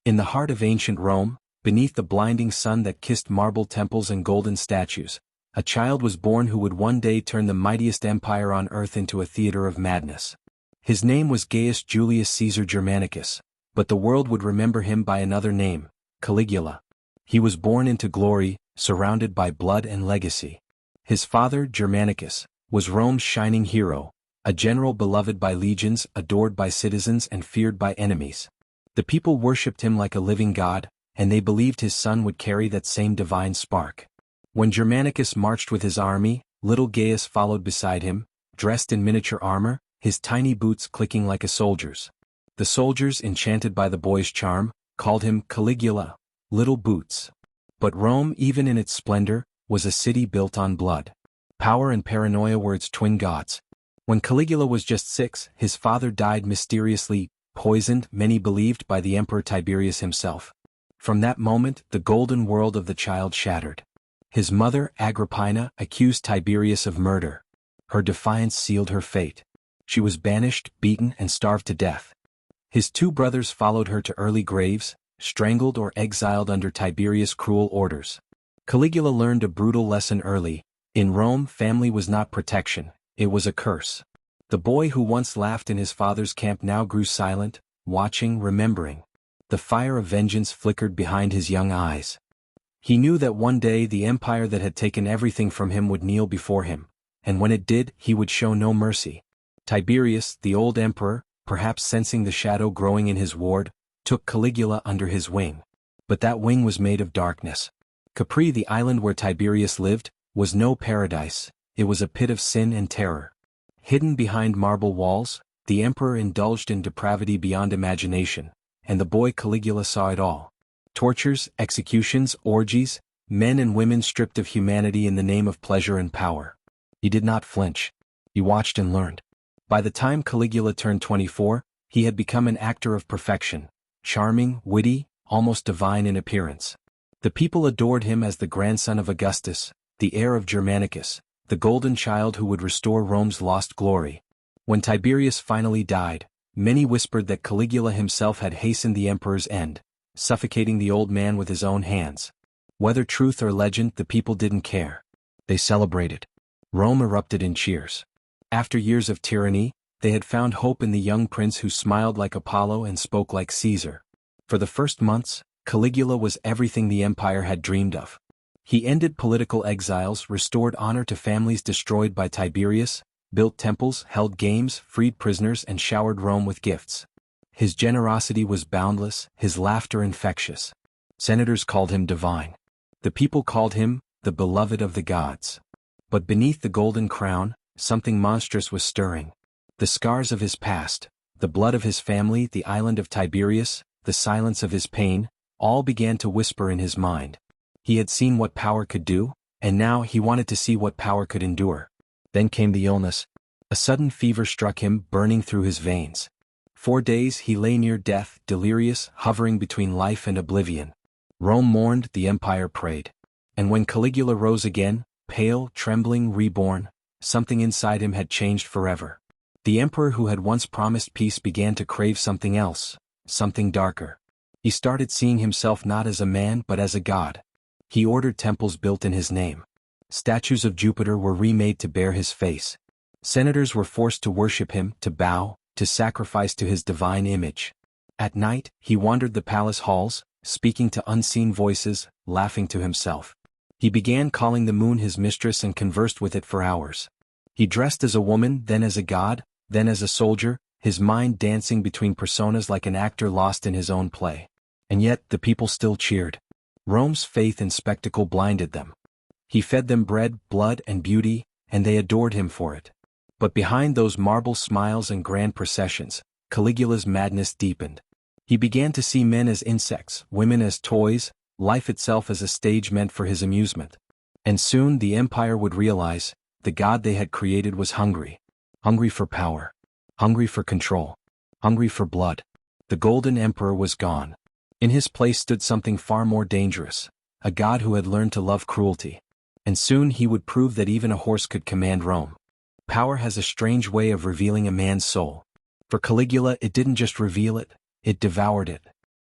In the heart of ancient Rome, beneath the blinding sun that kissed marble temples and golden statues, a child was born who would one day turn the mightiest empire on earth into a theater of madness. His name was Gaius Julius Caesar Germanicus, but the world would remember him by another name, Caligula. He was born into glory, surrounded by blood and legacy. His father, Germanicus, was Rome's shining hero, a general beloved by legions, adored by citizens and feared by enemies. The people worshipped him like a living god, and they believed his son would carry that same divine spark. When Germanicus marched with his army, little Gaius followed beside him, dressed in miniature armor, his tiny boots clicking like a soldier's. The soldiers, enchanted by the boy's charm, called him Caligula, Little Boots. But Rome, even in its splendor, was a city built on blood. Power and paranoia were its twin gods. When Caligula was just 6, his father died mysteriously, poisoned, many believed, by the Emperor Tiberius himself. From that moment, the golden world of the child shattered. His mother, Agrippina, accused Tiberius of murder. Her defiance sealed her fate. She was banished, beaten, and starved to death. His 2 brothers followed her to early graves, strangled or exiled under Tiberius' cruel orders. Caligula learned a brutal lesson early. In Rome, family was not protection, it was a curse. The boy who once laughed in his father's camp now grew silent, watching, remembering. The fire of vengeance flickered behind his young eyes. He knew that one day the empire that had taken everything from him would kneel before him, and when it did, he would show no mercy. Tiberius, the old emperor, perhaps sensing the shadow growing in his ward, took Caligula under his wing. But that wing was made of darkness. Capri, the island where Tiberius lived, was no paradise, it was a pit of sin and terror. Hidden behind marble walls, the emperor indulged in depravity beyond imagination, and the boy Caligula saw it all. Tortures, executions, orgies, men and women stripped of humanity in the name of pleasure and power. He did not flinch. He watched and learned. By the time Caligula turned 24, he had become an actor of perfection, charming, witty, almost divine in appearance. The people adored him as the grandson of Augustus, the heir of Germanicus, the golden child who would restore Rome's lost glory. When Tiberius finally died, many whispered that Caligula himself had hastened the emperor's end, suffocating the old man with his own hands. Whether truth or legend, the people didn't care. They celebrated. Rome erupted in cheers. After years of tyranny, they had found hope in the young prince who smiled like Apollo and spoke like Caesar. For the first months, Caligula was everything the empire had dreamed of. He ended political exiles, restored honor to families destroyed by Tiberius, built temples, held games, freed prisoners, and showered Rome with gifts. His generosity was boundless, his laughter infectious. Senators called him divine. The people called him the beloved of the gods. But beneath the golden crown, something monstrous was stirring. The scars of his past, the blood of his family, the island of Tiberius, the silence of his pain, all began to whisper in his mind. He had seen what power could do, and now he wanted to see what power could endure. Then came the illness. A sudden fever struck him, burning through his veins. 4 days he lay near death, delirious, hovering between life and oblivion. Rome mourned, the empire prayed. And when Caligula rose again, pale, trembling, reborn, something inside him had changed forever. The emperor who had once promised peace began to crave something else, something darker. He started seeing himself not as a man but as a god. He ordered temples built in his name. Statues of Jupiter were remade to bear his face. Senators were forced to worship him, to bow, to sacrifice to his divine image. At night, he wandered the palace halls, speaking to unseen voices, laughing to himself. He began calling the moon his mistress and conversed with it for hours. He dressed as a woman, then as a god, then as a soldier, his mind dancing between personas like an actor lost in his own play. And yet, the people still cheered. Rome's faith in spectacle blinded them. He fed them bread, blood, and beauty, and they adored him for it. But behind those marble smiles and grand processions, Caligula's madness deepened. He began to see men as insects, women as toys, life itself as a stage meant for his amusement. And soon the empire would realize, the god they had created was hungry. Hungry for power. Hungry for control. Hungry for blood. The golden emperor was gone. In his place stood something far more dangerous, a god who had learned to love cruelty. And soon he would prove that even a horse could command Rome. Power has a strange way of revealing a man's soul. For Caligula, it didn't just reveal it, it devoured it.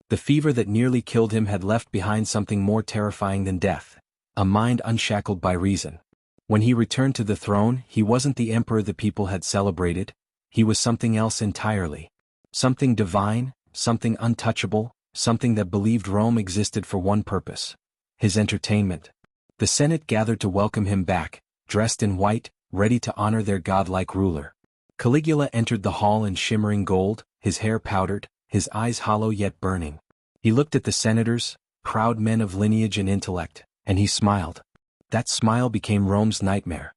The fever that nearly killed him had left behind something more terrifying than death, a mind unshackled by reason. When he returned to the throne, he wasn't the emperor the people had celebrated, he was something else entirely. Something divine, something untouchable, something that believed Rome existed for one purpose: his entertainment. The Senate gathered to welcome him back, dressed in white, ready to honor their godlike ruler. Caligula entered the hall in shimmering gold, his hair powdered, his eyes hollow yet burning. He looked at the senators, proud men of lineage and intellect, and he smiled. That smile became Rome's nightmare.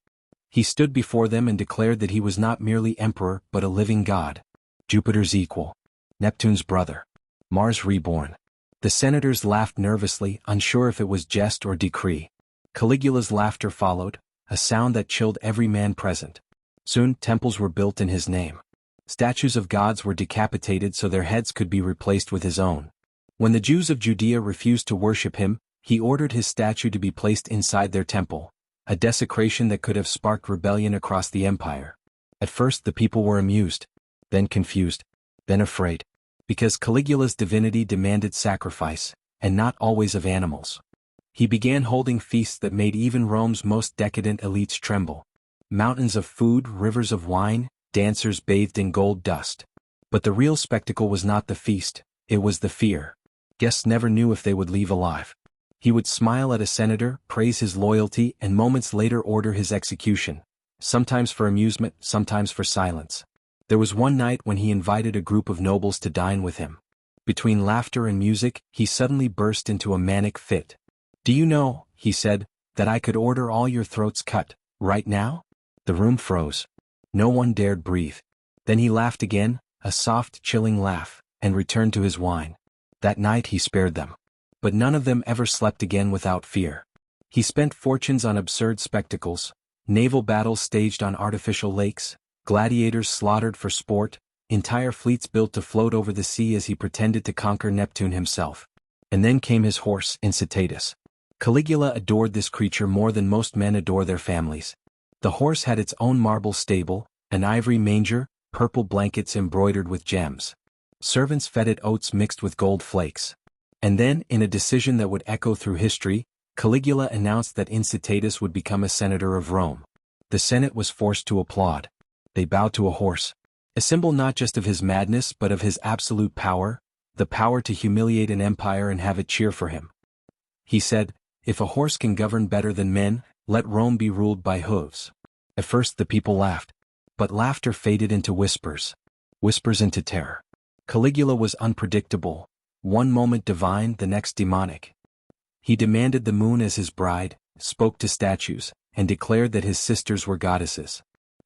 He stood before them and declared that he was not merely emperor but a living god. Jupiter's equal. Neptune's brother. Mars reborn. The senators laughed nervously, unsure if it was jest or decree. Caligula's laughter followed, a sound that chilled every man present. Soon temples were built in his name. Statues of gods were decapitated so their heads could be replaced with his own. When the Jews of Judea refused to worship him, he ordered his statue to be placed inside their temple, a desecration that could have sparked rebellion across the empire. At first the people were amused, then confused, then afraid, because Caligula's divinity demanded sacrifice, and not always of animals. He began holding feasts that made even Rome's most decadent elites tremble. Mountains of food, rivers of wine, dancers bathed in gold dust. But the real spectacle was not the feast, it was the fear. Guests never knew if they would leave alive. He would smile at a senator, praise his loyalty, and moments later order his execution, sometimes for amusement, sometimes for silence. There was one night when he invited a group of nobles to dine with him. Between laughter and music, he suddenly burst into a manic fit. "Do you know," he said, "that I could order all your throats cut, right now?" The room froze. No one dared breathe. Then he laughed again, a soft, chilling laugh, and returned to his wine. That night he spared them. But none of them ever slept again without fear. He spent fortunes on absurd spectacles, naval battles staged on artificial lakes, gladiators slaughtered for sport, entire fleets built to float over the sea as he pretended to conquer Neptune himself. And then came his horse, Incitatus. Caligula adored this creature more than most men adore their families. The horse had its own marble stable, an ivory manger, purple blankets embroidered with gems. Servants fed it oats mixed with gold flakes. And then, in a decision that would echo through history, Caligula announced that Incitatus would become a senator of Rome. The Senate was forced to applaud. They bowed to a horse, a symbol not just of his madness but of his absolute power, the power to humiliate an empire and have it cheer for him. He said, "If a horse can govern better than men, let Rome be ruled by hooves." At first the people laughed. But laughter faded into whispers. Whispers into terror. Caligula was unpredictable. One moment divine, the next demonic. He demanded the moon as his bride, spoke to statues, and declared that his sisters were goddesses.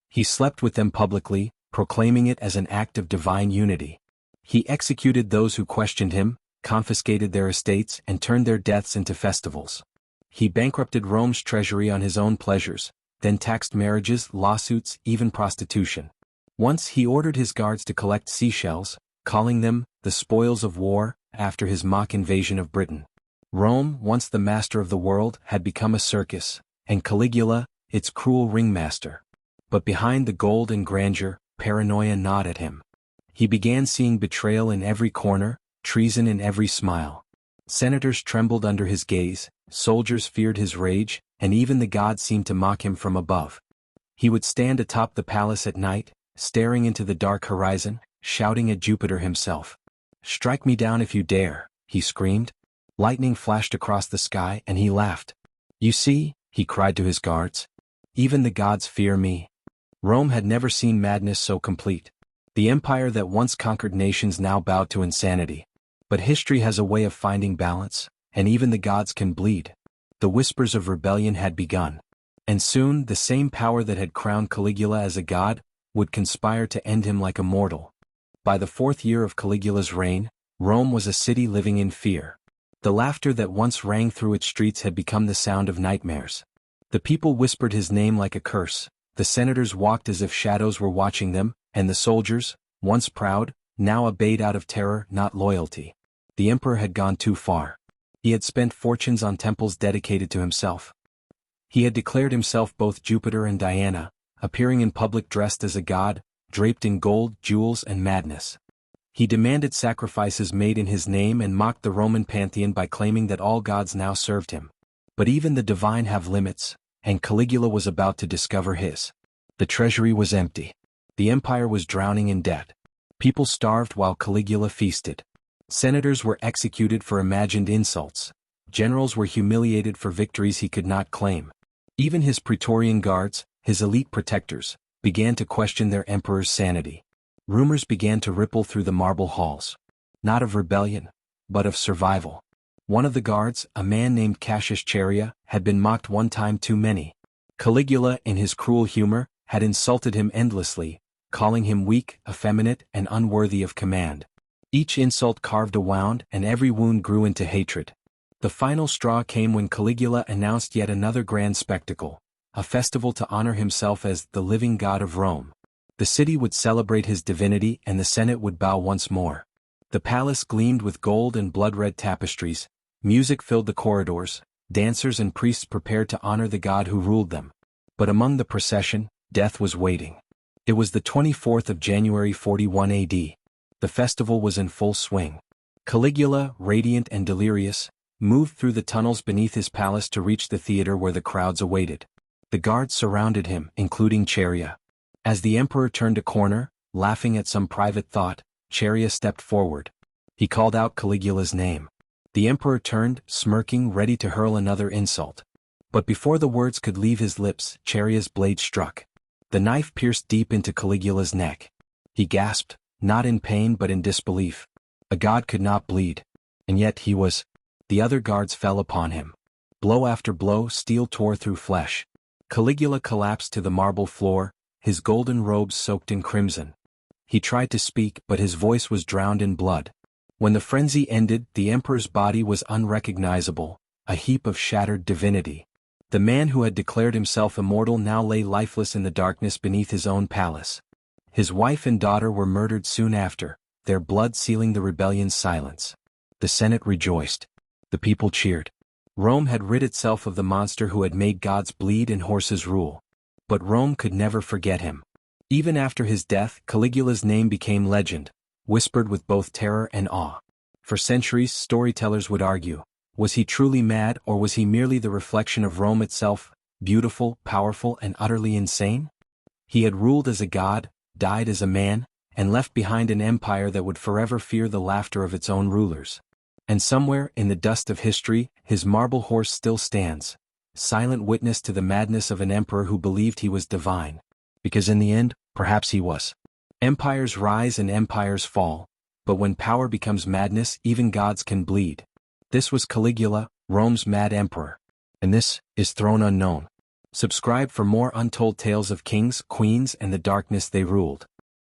He slept with them publicly, proclaiming it as an act of divine unity. He executed those who questioned him, confiscated their estates, and turned their deaths into festivals. He bankrupted Rome's treasury on his own pleasures, then taxed marriages, lawsuits, even prostitution. Once he ordered his guards to collect seashells, calling them the spoils of war, after his mock invasion of Britain. Rome, once the master of the world, had become a circus, and Caligula, its cruel ringmaster. But behind the gold and grandeur, paranoia gnawed at him. He began seeing betrayal in every corner, treason in every smile. Senators trembled under his gaze, soldiers feared his rage, and even the gods seemed to mock him from above. He would stand atop the palace at night, staring into the dark horizon, shouting at Jupiter himself. "Strike me down if you dare," he screamed. Lightning flashed across the sky and he laughed. "You see," he cried to his guards, "even the gods fear me." Rome had never seen madness so complete. The empire that once conquered nations now bowed to insanity. But history has a way of finding balance, and even the gods can bleed. The whispers of rebellion had begun. And soon the same power that had crowned Caligula as a god would conspire to end him like a mortal. By the 4th year of Caligula's reign, Rome was a city living in fear. The laughter that once rang through its streets had become the sound of nightmares. The people whispered his name like a curse, the senators walked as if shadows were watching them, and the soldiers, once proud, now obeyed out of terror, not loyalty. The emperor had gone too far. He had spent fortunes on temples dedicated to himself. He had declared himself both Jupiter and Diana, appearing in public dressed as a god, draped in gold, jewels, and madness. He demanded sacrifices made in his name and mocked the Roman pantheon by claiming that all gods now served him. But even the divine have limits, and Caligula was about to discover his. The treasury was empty. The empire was drowning in debt. People starved while Caligula feasted. Senators were executed for imagined insults. Generals were humiliated for victories he could not claim. Even his Praetorian guards, his elite protectors, began to question their emperor's sanity. Rumors began to ripple through the marble halls. Not of rebellion, but of survival. One of the guards, a man named Cassius Chaerea, had been mocked one time too many. Caligula, in his cruel humor, had insulted him endlessly, calling him weak, effeminate, and unworthy of command. Each insult carved a wound, and every wound grew into hatred. The final straw came when Caligula announced yet another grand spectacle, a festival to honor himself as the living god of Rome. The city would celebrate his divinity and the Senate would bow once more. The palace gleamed with gold and blood-red tapestries, music filled the corridors, dancers and priests prepared to honor the god who ruled them. But among the procession, death was waiting. It was the 24th of January 41 AD. The festival was in full swing. Caligula, radiant and delirious, moved through the tunnels beneath his palace to reach the theater where the crowds awaited. The guards surrounded him, including Chaerea. As the emperor turned a corner, laughing at some private thought, Chaerea stepped forward. He called out Caligula's name. The emperor turned, smirking, ready to hurl another insult. But before the words could leave his lips, Chaerea's blade struck. The knife pierced deep into Caligula's neck. He gasped, not in pain but in disbelief. A god could not bleed. And yet he was. The other guards fell upon him. Blow after blow, steel tore through flesh. Caligula collapsed to the marble floor, his golden robes soaked in crimson. He tried to speak, but his voice was drowned in blood. When the frenzy ended, the emperor's body was unrecognizable, a heap of shattered divinity. The man who had declared himself immortal now lay lifeless in the darkness beneath his own palace. His wife and daughter were murdered soon after, their blood sealing the rebellion's silence. The Senate rejoiced. The people cheered. Rome had rid itself of the monster who had made gods bleed and horses rule. But Rome could never forget him. Even after his death, Caligula's name became legend, whispered with both terror and awe. For centuries, storytellers would argue, was he truly mad or was he merely the reflection of Rome itself, beautiful, powerful, and utterly insane? He had ruled as a god, died as a man, and left behind an empire that would forever fear the laughter of its own rulers. And somewhere, in the dust of history, his marble horse still stands, silent witness to the madness of an emperor who believed he was divine. Because in the end, perhaps he was. Empires rise and empires fall, but when power becomes madness, even gods can bleed. This was Caligula, Rome's mad emperor. And this is Throne Unknown. Subscribe for more untold tales of kings, queens, and the darkness they ruled.